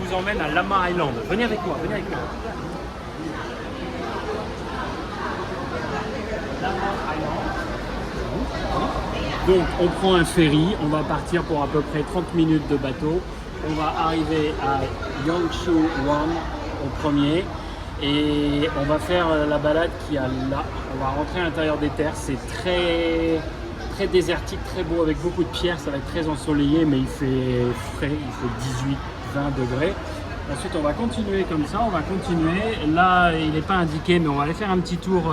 vous emmène à Lama Island. Venez avec moi, venez avec moi. Donc on prend un ferry, on va partir pour à peu près 30 minutes de bateau. On va arriver à Yangshu Wan au premier et on va faire la balade qui a là. On va rentrer à l'intérieur des terres, c'est très désertique, très beau avec beaucoup de pierres, ça va être très ensoleillé mais il fait frais, il fait 18-20 degrés. Ensuite on va continuer comme ça, on va continuer. Là il n'est pas indiqué mais on va aller faire un petit tour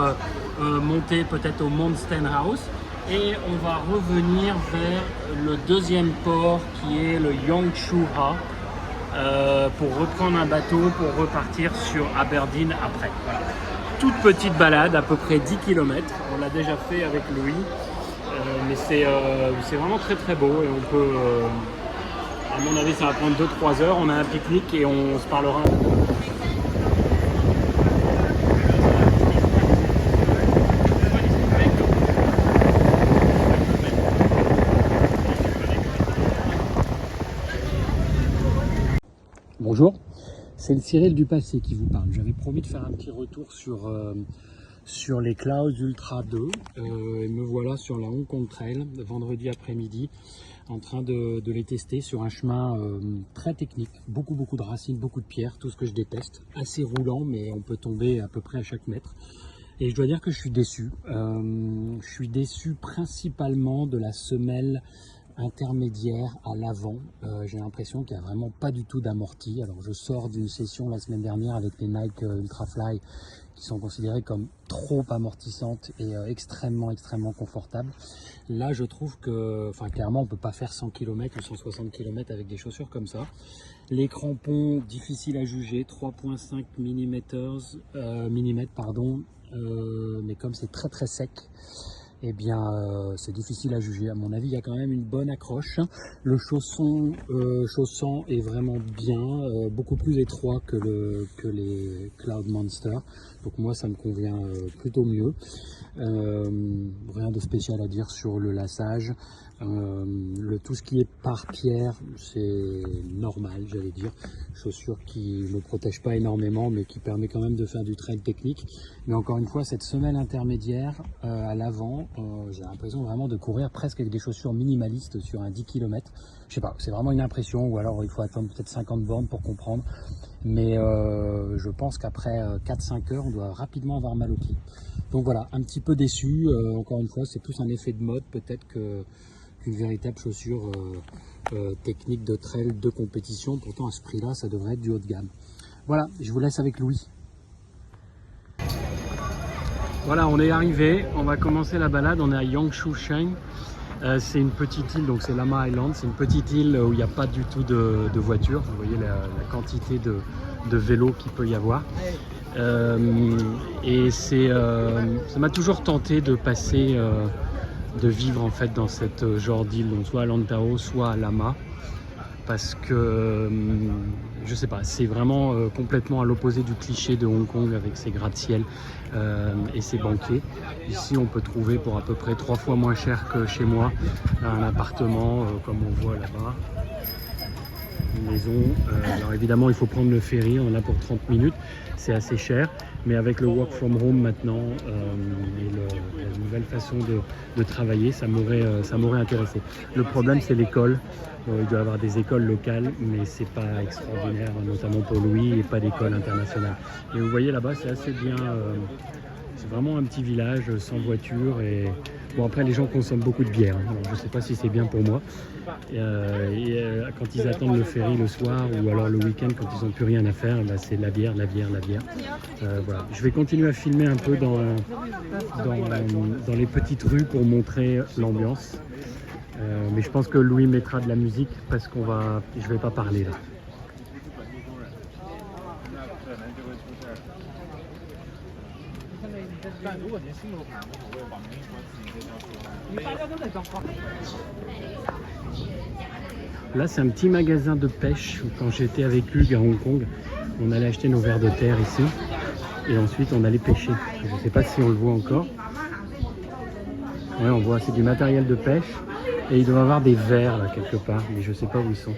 monter peut-être au Mount Stenhouse. Et on va revenir vers le deuxième port qui est le Yangshuha pour reprendre un bateau pour repartir sur Aberdeen après. Voilà. Toute petite balade, à peu près 10 km. On l'a déjà fait avec Louis, mais c'est vraiment très beau et on peut, à mon avis ça va prendre 2-3 heures. On a un pique-nique et on se parlera. Bonjour, c'est le Cyril du passé qui vous parle. J'avais promis de faire un petit retour sur les Clouds Ultra 2. Et me voilà sur la Hong Kong Trail, vendredi après-midi, en train de les tester sur un chemin très technique. Beaucoup de racines, beaucoup de pierres, tout ce que je déteste. Assez roulant, mais on peut tomber à peu près à chaque mètre. Et je dois dire que je suis déçu. Je suis déçu principalement de la semelle intermédiaire à l'avant. J'ai l'impression qu'il n'y a vraiment pas du tout d'amorti. Alors je sors d'une session la semaine dernière avec les Nike Ultrafly qui sont considérées comme trop amortissantes et extrêmement confortables. Là je trouve que, enfin clairement on peut pas faire 100 km ou 160 km avec des chaussures comme ça. Les crampons, difficiles à juger, 3,5 mm, mais comme c'est très sec, eh bien c'est difficile à juger. À mon avis il y a quand même une bonne accroche. Le chausson est vraiment bien, beaucoup plus étroit que les Cloud Monster, donc moi ça me convient plutôt mieux. Rien de spécial à dire sur le lassage. Tout ce qui est par pierre, c'est normal, j'allais dire. Chaussures qui ne protègent pas énormément, mais qui permet quand même de faire du trail technique. Mais encore une fois, cette semelle intermédiaire à l'avant, j'ai l'impression vraiment de courir presque avec des chaussures minimalistes sur un 10 km. Je sais pas, c'est vraiment une impression, ou alors il faut attendre peut-être 50 bornes pour comprendre. Mais je pense qu'après 4-5 heures, on doit rapidement avoir mal aux pieds. Donc voilà, un petit peu déçu. Encore une fois, c'est plus un effet de mode peut-être qu'une véritable chaussure technique de trail de compétition. Pourtant à ce prix-là, ça devrait être du haut de gamme. Voilà, je vous laisse avec Louis. Voilà, on est arrivé, on va commencer la balade, on est à Yangshu Sheng. C'est une petite île, donc c'est Lama Island, c'est une petite île où il n'y a pas du tout de voitures. Vous voyez la quantité de vélos qu'il peut y avoir. Et ça m'a toujours tenté de passer, de vivre en fait dans cette genre d'île, donc soit à Lantau, soit à Lama. Parce que, je sais pas, c'est vraiment complètement à l'opposé du cliché de Hong Kong avec ses gratte-ciel et ses banquiers. Ici, on peut trouver pour à peu près 3 fois moins cher que chez moi un appartement, comme on voit là-bas, une maison. Alors évidemment, il faut prendre le ferry, on en a pour 30 minutes, c'est assez cher. Mais avec le work from home maintenant et la nouvelle façon de travailler, ça m'aurait intéressé. Le problème, c'est l'école. Il doit y avoir des écoles locales, mais c'est pas extraordinaire, notamment pour Louis, et pas d'école internationale. Et vous voyez là-bas, c'est assez bien. C'est vraiment un petit village sans voiture. Et bon, après, les gens consomment beaucoup de bière. Hein. Je ne sais pas si c'est bien pour moi. Quand ils attendent le ferry le soir ou alors le week-end, quand ils n'ont plus rien à faire, bah, c'est la bière. Voilà. Je vais continuer à filmer un peu dans les petites rues pour montrer l'ambiance. Mais je pense que Louis mettra de la musique parce je vais pas parler là. Là, c'est un petit magasin de pêche. Quand j'étais avec Hugues à Hong Kong, on allait acheter nos vers de terre ici et ensuite on allait pêcher. Je ne sais pas si on le voit encore. Ouais, on voit, c'est du matériel de pêche et il doit y avoir des vers là quelque part, mais je ne sais pas où ils sont.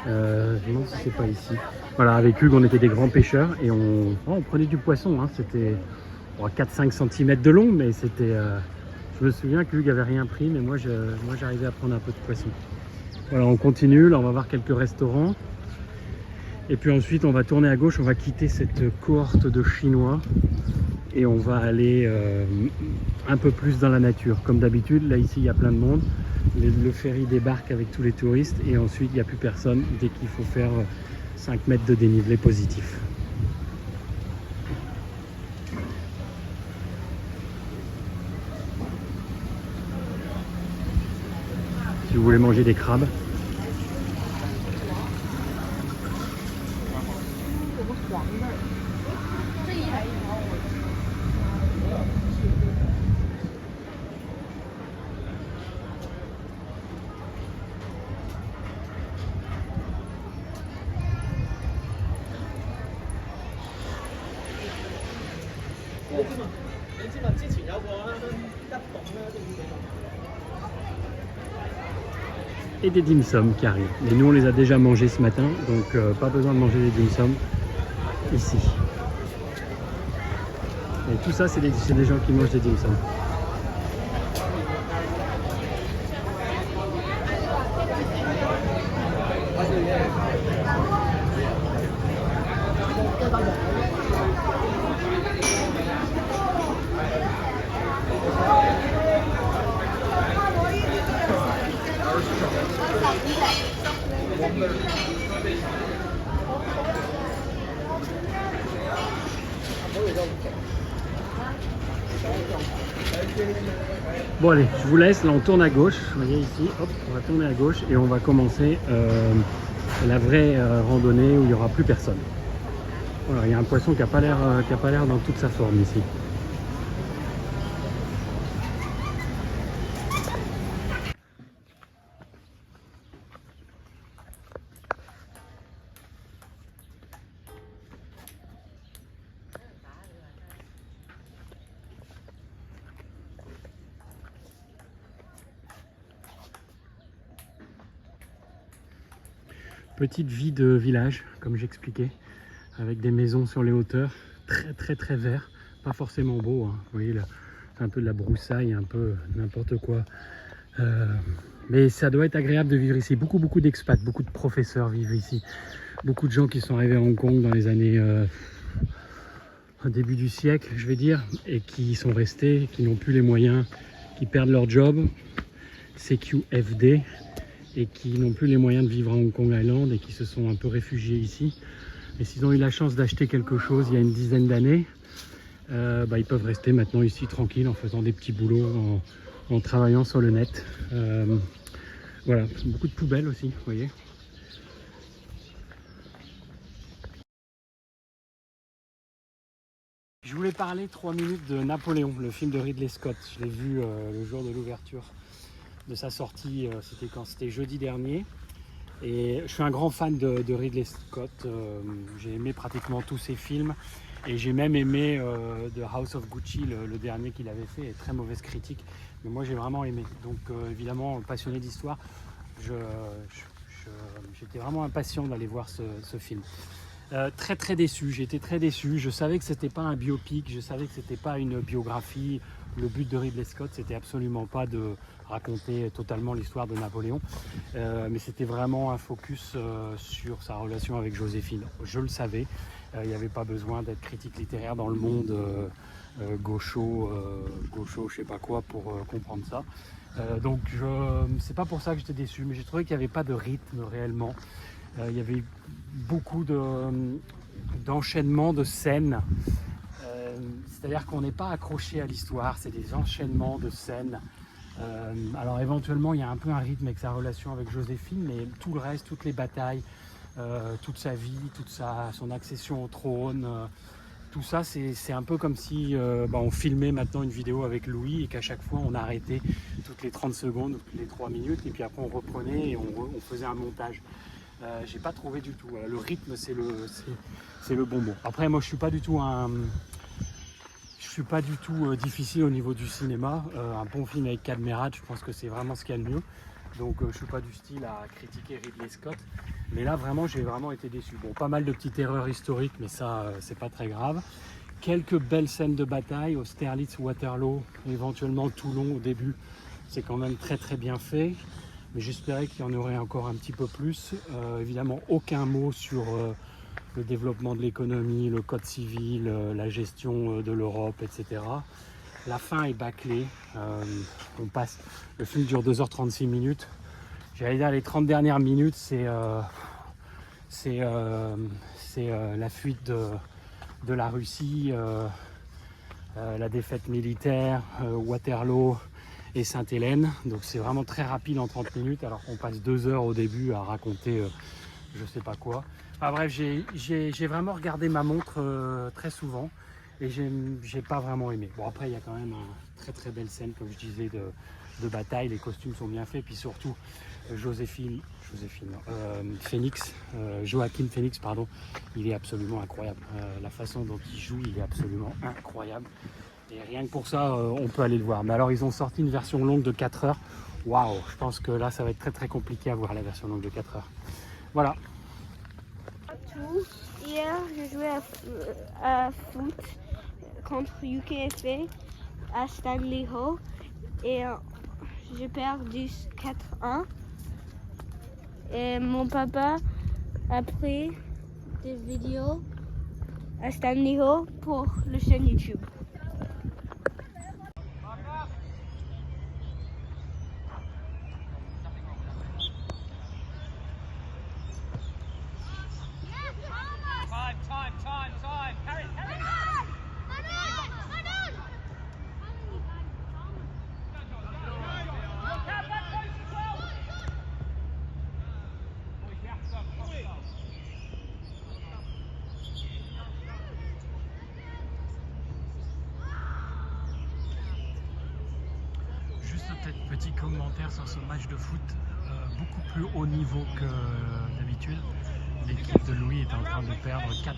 Je me demande si c'est pas ici. Voilà, avec Hugues, on était des grands pêcheurs et on prenait du poisson. Hein. C'était 4-5 cm de long, mais c'était... je me souviens que Hugues avait rien pris, mais moi j'arrivais à prendre un peu de poisson. Voilà, on continue. Là, on va voir quelques restaurants. Et puis ensuite, on va tourner à gauche. On va quitter cette cohorte de Chinois. Et on va aller un peu plus dans la nature. Comme d'habitude, là, ici, il y a plein de monde. Le ferry débarque avec tous les touristes. Et ensuite, il n'y a plus personne dès qu'il faut faire 5 mètres de dénivelé positif. Si vous voulez manger des crabes. Et des dim sum qui arrivent. Mais nous on les a déjà mangés ce matin, donc pas besoin de manger des dim sum ici. Et tout ça c'est des gens qui mangent des dim sum. Bon allez, je vous laisse, là on tourne à gauche, vous voyez ici, hop, on va tourner à gauche et on va commencer la vraie randonnée où il n'y aura plus personne. Voilà, il y a un poisson qui n'a pas l'air dans toute sa forme ici. Petite vie de village, comme j'expliquais, avec des maisons sur les hauteurs, très vert, pas forcément beau, hein. Vous voyez là, c'est un peu de la broussaille, un peu n'importe quoi. Mais ça doit être agréable de vivre ici. Beaucoup d'expats, beaucoup de professeurs vivent ici. Beaucoup de gens qui sont arrivés à Hong Kong dans les années au début du siècle, je vais dire, et qui sont restés, qui n'ont plus les moyens, qui perdent leur job, CQFD, et qui n'ont plus les moyens de vivre à Hong Kong Island et qui se sont un peu réfugiés ici. Et s'ils ont eu la chance d'acheter quelque chose il y a une dizaine d'années, ils peuvent rester maintenant ici tranquilles en faisant des petits boulots, en travaillant sur le net. Voilà, beaucoup de poubelles aussi, vous voyez. Je voulais parler 3 minutes de Napoléon, le film de Ridley Scott. Je l'ai vu le jour de l'ouverture de sa sortie, c'était jeudi dernier. Et je suis un grand fan de Ridley Scott. J'ai aimé pratiquement tous ses films. Et j'ai même aimé The House of Gucci, le dernier qu'il avait fait, et très mauvaise critique. Mais moi j'ai vraiment aimé. Donc évidemment, passionné d'histoire, j'étais vraiment impatient d'aller voir ce film. Très déçu, j'ai été très déçu. Je savais que c'était pas un biopic, je savais que c'était pas une biographie. Le but de Ridley Scott, c'était absolument pas de raconter totalement l'histoire de Napoléon, mais c'était vraiment un focus sur sa relation avec Joséphine. Je le savais, il n'y avait pas besoin d'être critique littéraire dans le monde gaucho, je sais pas quoi, pour comprendre ça. Donc c'est pas pour ça que j'étais déçu, mais j'ai trouvé qu'il n'y avait pas de rythme réellement. Il y avait beaucoup d'enchaînements de scènes. C'est-à-dire qu'on n'est pas accroché à l'histoire, c'est des enchaînements de scènes. Alors éventuellement il y a un peu un rythme avec sa relation avec Joséphine, mais tout le reste, toutes les batailles, toute sa vie, son accession au trône, tout ça c'est un peu comme si on filmait maintenant une vidéo avec Louis et qu'à chaque fois on arrêtait toutes les 30 secondes, toutes les 3 minutes et puis après on reprenait et on faisait un montage. J'ai pas trouvé du tout. Le rythme c'est le bonbon. Après moi je suis pas du tout difficile au niveau du cinéma. Un bon film avec Cadmerade, je pense que c'est vraiment ce qu'il y a de mieux. Donc je suis pas du style à critiquer Ridley Scott. Mais là vraiment j'ai vraiment été déçu. Bon, pas mal de petites erreurs historiques, mais ça c'est pas très grave. Quelques belles scènes de bataille, Austerlitz, Waterloo, éventuellement Toulon au début. C'est quand même très très bien fait. Mais j'espérais qu'il y en aurait encore un petit peu plus. Évidemment aucun mot sur le développement de l'économie, le code civil, la gestion de l'Europe, etc. La fin est bâclée. On passe. Le film dure 2h36 minutes. J'allais dire les 30 dernières minutes, c'est la fuite de la Russie, la défaite militaire, Waterloo et Sainte-Hélène. Donc c'est vraiment très rapide en 30 minutes, alors qu'on passe 2 heures au début à raconter je sais pas quoi. Enfin bref, j'ai vraiment regardé ma montre très souvent et j'ai pas vraiment aimé. Bon, après il y a quand même une très très belle scène, comme je disais, de bataille. Les costumes sont bien faits, puis surtout Joaquin Phoenix, pardon, il est absolument incroyable. La façon dont il joue, il est absolument incroyable. Et rien que pour ça, on peut aller le voir. Mais alors, ils ont sorti une version longue de 4 heures. Waouh, je pense que là, ça va être très très compliqué à voir la version longue de 4 heures. Voilà. Hier, j'ai joué à foot contre UKFA à Stanley Hall et j'ai perdu 4-1. Et mon papa a pris des vidéos à Stanley Hall pour le chaîne YouTube. Peut-être petit commentaire sur ce match de foot, beaucoup plus haut niveau que d'habitude. L'équipe de Louis est en train de perdre 4-1.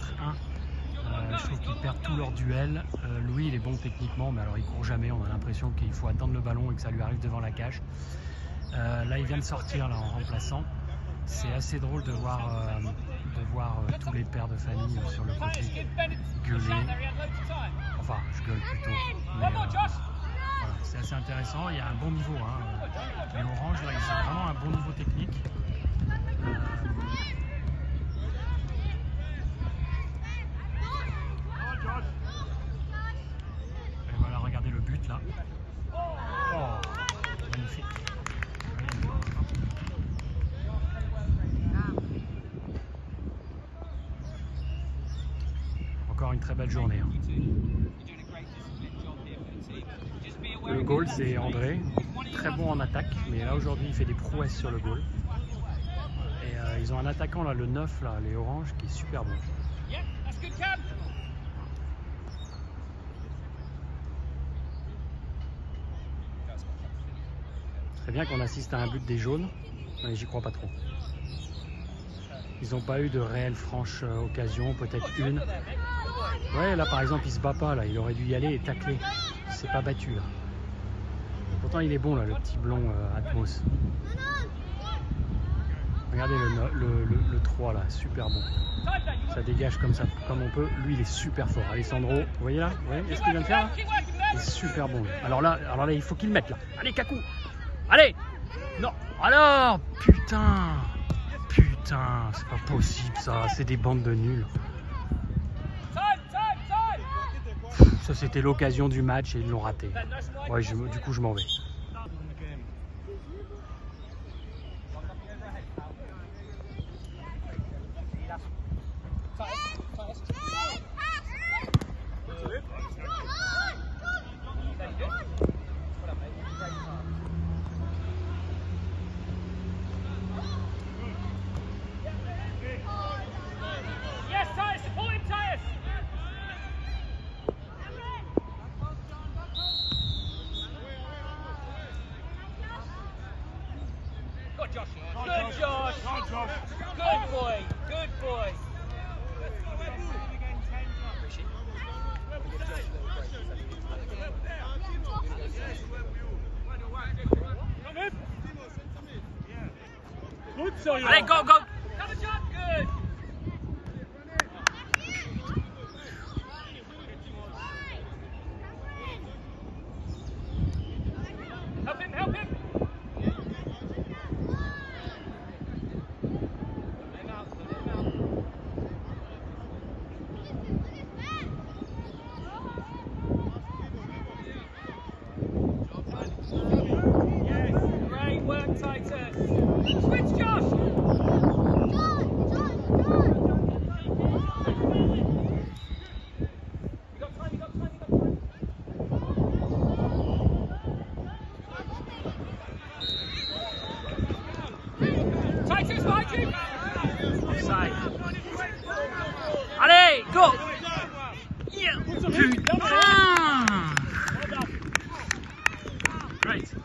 Je trouve qu'ils perdent tous leurs duels. Louis il est bon techniquement, mais alors il court jamais. On a l'impression qu'il faut attendre le ballon et que ça lui arrive devant la cage. Là il vient de sortir là, en remplaçant. C'est assez drôle de voir tous les pères de famille sur le côté gueuler. Enfin, je gueule plutôt. Mais, voilà, c'est assez intéressant, il y a un bon niveau. Les Oranges, là, ils ont vraiment un bon niveau technique. Et voilà, regardez le but là. Oh, magnifique. Encore une très belle journée. Le goal, c'est André, très bon en attaque, mais là aujourd'hui il fait des prouesses sur le goal. Et ils ont un attaquant là, le 9 là, les Oranges, qui est super bon. C'est bien qu'on assiste à un but des jaunes, mais j'y crois pas trop. Ils n'ont pas eu de réelle franche occasion, peut-être une. Ouais, là par exemple il se bat pas, là, il aurait dû y aller et tacler. Il s'est pas battu là. Pourtant il est bon là, le petit blond Atmos. Regardez le 3 là, super bon. Ça dégage comme ça, comme on peut. Lui il est super fort. Alessandro, vous voyez là, vous voyez ce qu'il vient de faire là? Il est super bon. Alors là il faut qu'il le mette là. Allez Kakou, allez. Non, alors putain, c'est pas possible ça, c'est des bandes de nuls. Ça c'était l'occasion du match et ils l'ont raté. Ouais, du coup je m'en vais. Good, Josh. Good boy. Good boy. Good, sorry. Allez, go, go. Have a shot. Good. Help him, help him. Switch, Josh! Titus, behind you! Offside. Allez, go! Yeah. Great.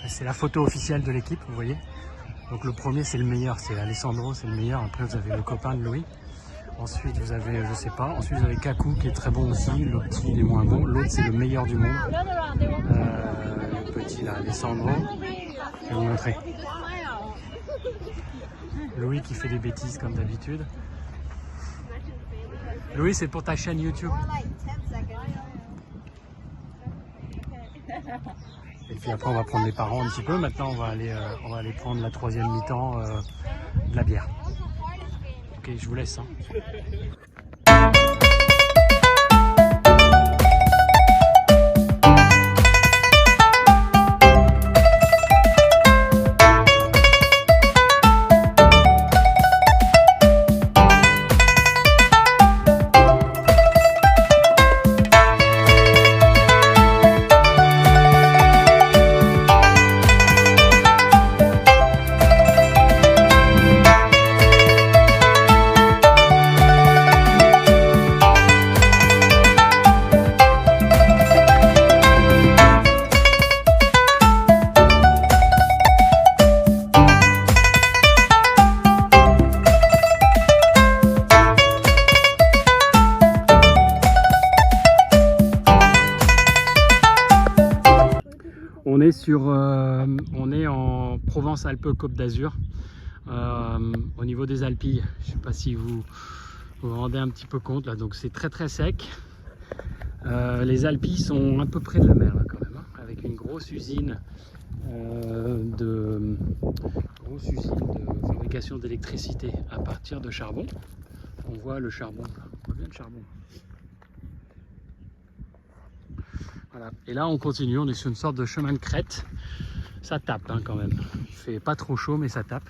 C'est la photo officielle de l'équipe, vous voyez. Donc le premier c'est le meilleur, c'est Alessandro, c'est le meilleur. Après vous avez le copain de Louis. Ensuite vous avez, je sais pas, ensuite vous avez Kaku qui est très bon aussi. Le petit il est moins bon. L'autre c'est le meilleur du monde. Le petit là, Alessandro. Je vais vous montrer. Louis qui fait des bêtises comme d'habitude. Louis, c'est pour ta chaîne YouTube. Et puis après on va prendre les parents un petit peu. Maintenant on va aller prendre la troisième mi-temps de la bière. Ok, je vous laisse. Hein. On est en Provence-Alpes-Côte d'Azur, au niveau des Alpilles. Je ne sais pas si vous vous rendez un petit peu compte là, donc c'est très très sec. Les Alpilles sont un peu près de la mer là, quand même, hein, avec une grosse usine de fabrication d'électricité à partir de charbon. On voit le charbon, là. On voit bien le charbon. Voilà. Et là on continue, on est sur une sorte de chemin de crête. Ça tape hein, quand même. Il fait pas trop chaud mais ça tape.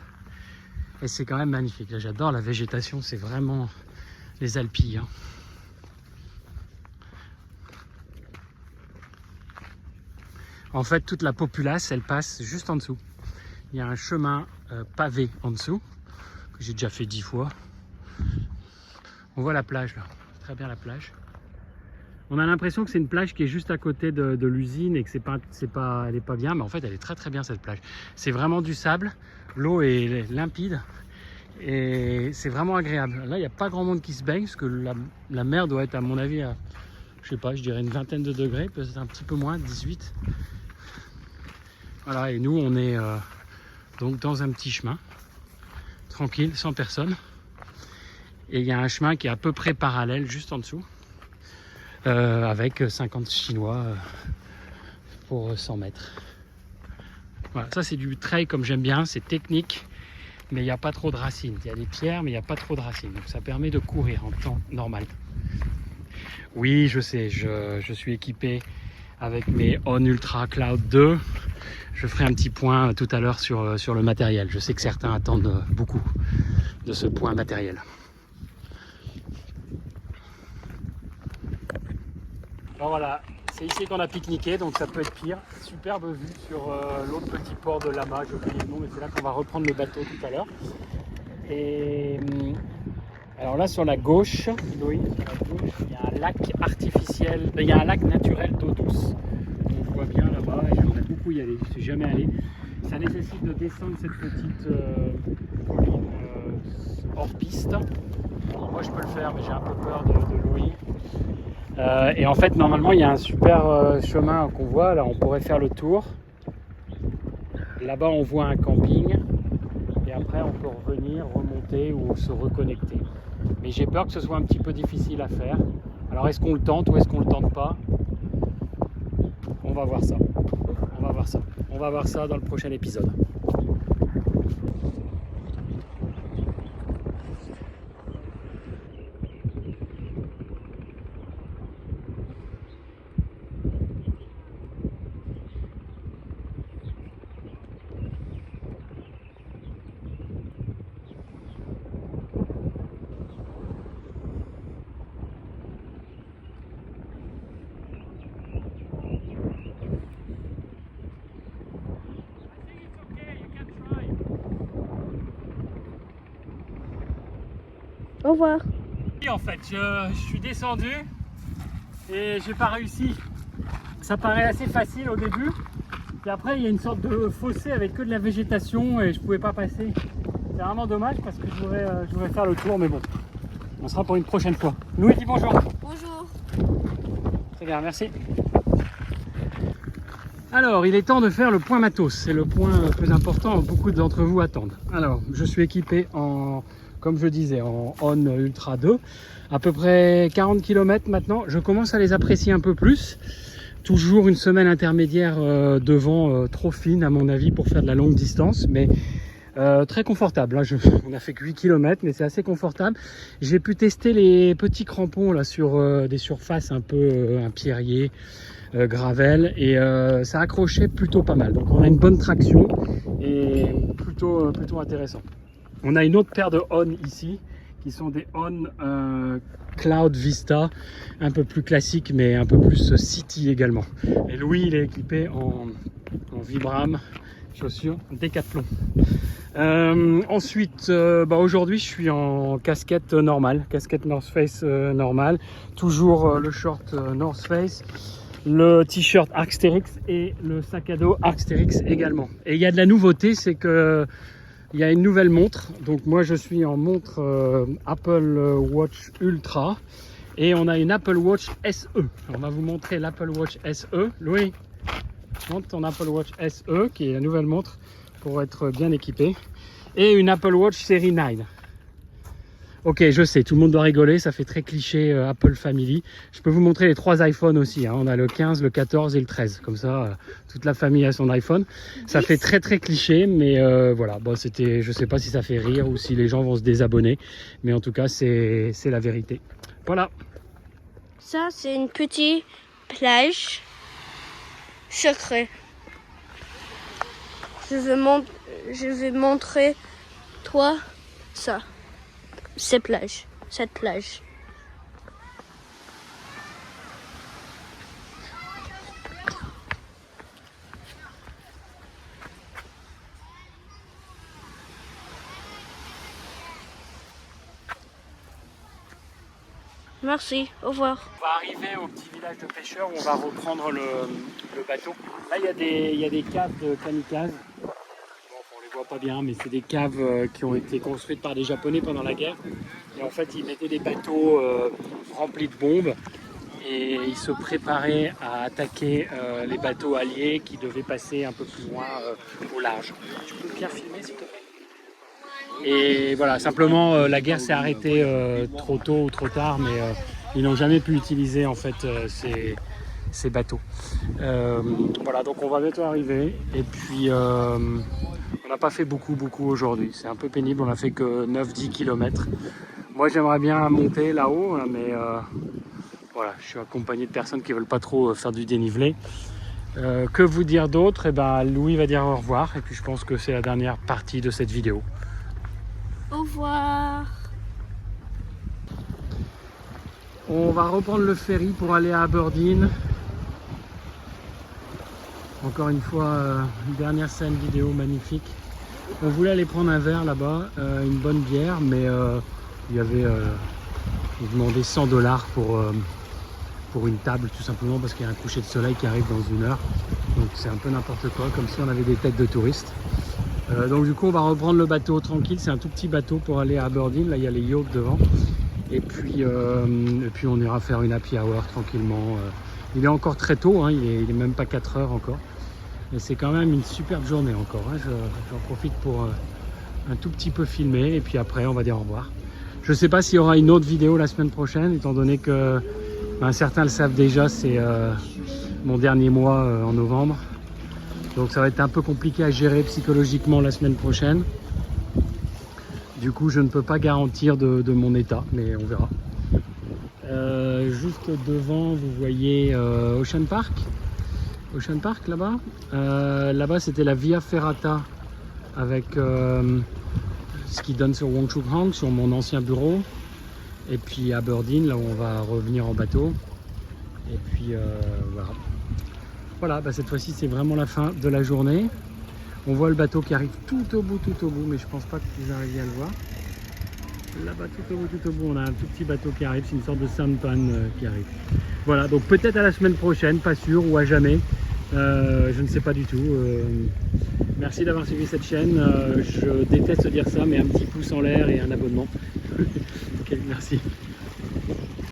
Et c'est quand même magnifique. J'adore la végétation, c'est vraiment les Alpilles. Hein. En fait toute la populace elle passe juste en dessous. Il y a un chemin pavé en dessous, que j'ai déjà fait 10 fois. On voit la plage là, très bien la plage. On a l'impression que c'est une plage qui est juste à côté de l'usine et que elle est pas bien, mais en fait elle est très très bien cette plage. C'est vraiment du sable, l'eau est limpide et c'est vraiment agréable. Là il n'y a pas grand monde qui se baigne parce que la mer doit être à mon avis à, je sais pas, je dirais une vingtaine de degrés, peut-être un petit peu moins, 18. Voilà, et nous on est donc dans un petit chemin, tranquille, sans personne. Et il y a un chemin qui est à peu près parallèle juste en dessous. Avec 50 Chinois pour 100 mètres. Voilà, ça c'est du trail comme j'aime bien, c'est technique, mais il n'y a pas trop de racines. Il y a des pierres, mais il n'y a pas trop de racines. Donc ça permet de courir en temps normal. Oui, je sais, je suis équipé avec mes On Ultra Cloud 2. Je ferai un petit point tout à l'heure sur le matériel. Je sais que certains attendent beaucoup de ce point matériel. Alors voilà, c'est ici qu'on a pique-niqué, donc ça peut être pire. Superbe vue sur l'autre petit port de Lama, j'ai oublié le nom, mais c'est là qu'on va reprendre le bateau tout à l'heure. Et alors là sur la gauche, Louis, sur la gauche, il y a un lac artificiel, il y a un lac naturel d'eau douce. On voit beaucoup y aller, je ne suis jamais allé. Ça nécessite de descendre cette petite colline hors piste. Alors moi je peux le faire, mais j'ai un peu peur de Louis. Et en fait normalement il y a un super chemin qu'on voit, là on pourrait faire le tour. Là-bas on voit un camping et après on peut revenir, remonter ou se reconnecter. Mais j'ai peur que ce soit un petit peu difficile à faire. Alors est-ce qu'on le tente ou est-ce qu'on le tente pas? On va voir ça. On va voir ça. On va voir ça dans le prochain épisode. Au revoir. En fait, je suis descendu et j'ai pas réussi. Ça paraît assez facile au début. Puis après, il y a une sorte de fossé avec que de la végétation et je pouvais pas passer. C'est vraiment dommage parce que je voudrais faire le tour, mais bon, on sera pour une prochaine fois. Louis, dis bonjour. Bonjour. Très bien, merci. Alors, il est temps de faire le point matos. C'est le point le plus important, beaucoup d'entre vous attendent. Alors, je suis équipé en, comme je disais, en On Ultra 2. À peu près 40 km maintenant. Je commence à les apprécier un peu plus. Toujours une semelle intermédiaire devant, trop fine à mon avis pour faire de la longue distance. Mais très confortable. Là, on a fait que 8 km, mais c'est assez confortable. J'ai pu tester les petits crampons là sur des surfaces un peu un pierrier. Gravel et ça accrochait plutôt pas mal, donc on a une bonne traction et plutôt intéressant. On a une autre paire de On ici qui sont des On Cloud Vista, un peu plus classiques mais un peu plus city également. Et Louis il est équipé en Vibram, chaussures Decathlon. Ensuite aujourd'hui je suis en casquette normale, casquette North Face normale, toujours le short North Face, le t-shirt Arc'teryx et le sac à dos Arc'teryx également. Et il y a de la nouveauté, c'est que il y a une nouvelle montre. Donc moi je suis en montre Apple Watch Ultra et on a une Apple Watch SE. On va vous montrer l'Apple Watch SE. Louis, montre ton Apple Watch SE qui est la nouvelle montre pour être bien équipé. Et une Apple Watch série 9. Ok, je sais, tout le monde doit rigoler, ça fait très cliché Apple Family. Je peux vous montrer les 3 iPhones aussi, hein. On a le 15, le 14 et le 13. Comme ça, toute la famille a son iPhone. Ça fait très cliché, mais voilà. Bon, c'était, je sais pas si ça fait rire ou si les gens vont se désabonner. Mais en tout cas, c'est la vérité. Voilà. Ça, c'est une petite plage secrète. Je vais montrer toi ça. Cette plage. Merci, au revoir. On va arriver au petit village de pêcheurs où on va reprendre le bateau. Là, il y a des caves de kamikazes. On les voit pas bien, mais c'est des caves qui ont été construites par des Japonais pendant la guerre. Et en fait, ils mettaient des bateaux remplis de bombes et ils se préparaient à attaquer les bateaux alliés qui devaient passer un peu plus loin au large. Tu peux bien filmer, s'il te plaît? Et voilà, simplement la guerre s'est arrêtée trop tôt ou trop tard, mais ils n'ont jamais pu utiliser en fait ces bateaux. Voilà, donc on va bientôt arriver. Et puis on n'a pas fait beaucoup aujourd'hui. C'est un peu pénible, on n'a fait que 9-10 km. Moi j'aimerais bien monter là-haut, mais voilà, je suis accompagné de personnes qui ne veulent pas trop faire du dénivelé. Que vous dire d'autre? Eh ben, Louis va dire au revoir et puis je pense que c'est la dernière partie de cette vidéo. Au revoir. On va reprendre le ferry pour aller à Aberdeen. Encore une fois, une dernière scène vidéo magnifique. On voulait aller prendre un verre là-bas, une bonne bière, mais il y avait, j'ai demandé 100 $ pour une table, tout simplement parce qu'il y a un coucher de soleil qui arrive dans 1 heure. donc c'est un peu n'importe quoi, comme si on avait des têtes de touristes. Donc du coup on va reprendre le bateau tranquille, c'est un tout petit bateau pour aller à Aberdeen, là il y a les yachts devant. Et puis on ira faire une happy hour tranquillement. Il est encore très tôt, hein, il est même pas 4 heures encore. Mais c'est quand même une superbe journée encore, hein. J'en profite pour un tout petit peu filmer et puis après on va dire au revoir. Je ne sais pas s'il y aura une autre vidéo la semaine prochaine, étant donné que certains le savent déjà, c'est mon dernier mois en novembre. Donc ça va être un peu compliqué à gérer psychologiquement la semaine prochaine. Du coup je ne peux pas garantir de mon état, mais on verra. Juste devant vous voyez Ocean Park. Ocean Park là-bas. Là-bas c'était la Via Ferrata avec ce qui donne sur Wong Chuk Hang, sur mon ancien bureau. Et puis Aberdeen, là où on va revenir en bateau. Et puis voilà. Voilà, bah cette fois-ci c'est vraiment la fin de la journée. On voit le bateau qui arrive tout au bout, mais je pense pas que vous arriviez à le voir. Là-bas tout au bout, on a un tout petit bateau qui arrive, c'est une sorte de sampan qui arrive. Voilà, donc peut-être à la semaine prochaine, pas sûr, ou à jamais. Je ne sais pas du tout. Merci d'avoir suivi cette chaîne. Je déteste dire ça, mais un petit pouce en l'air et un abonnement. Ok, merci.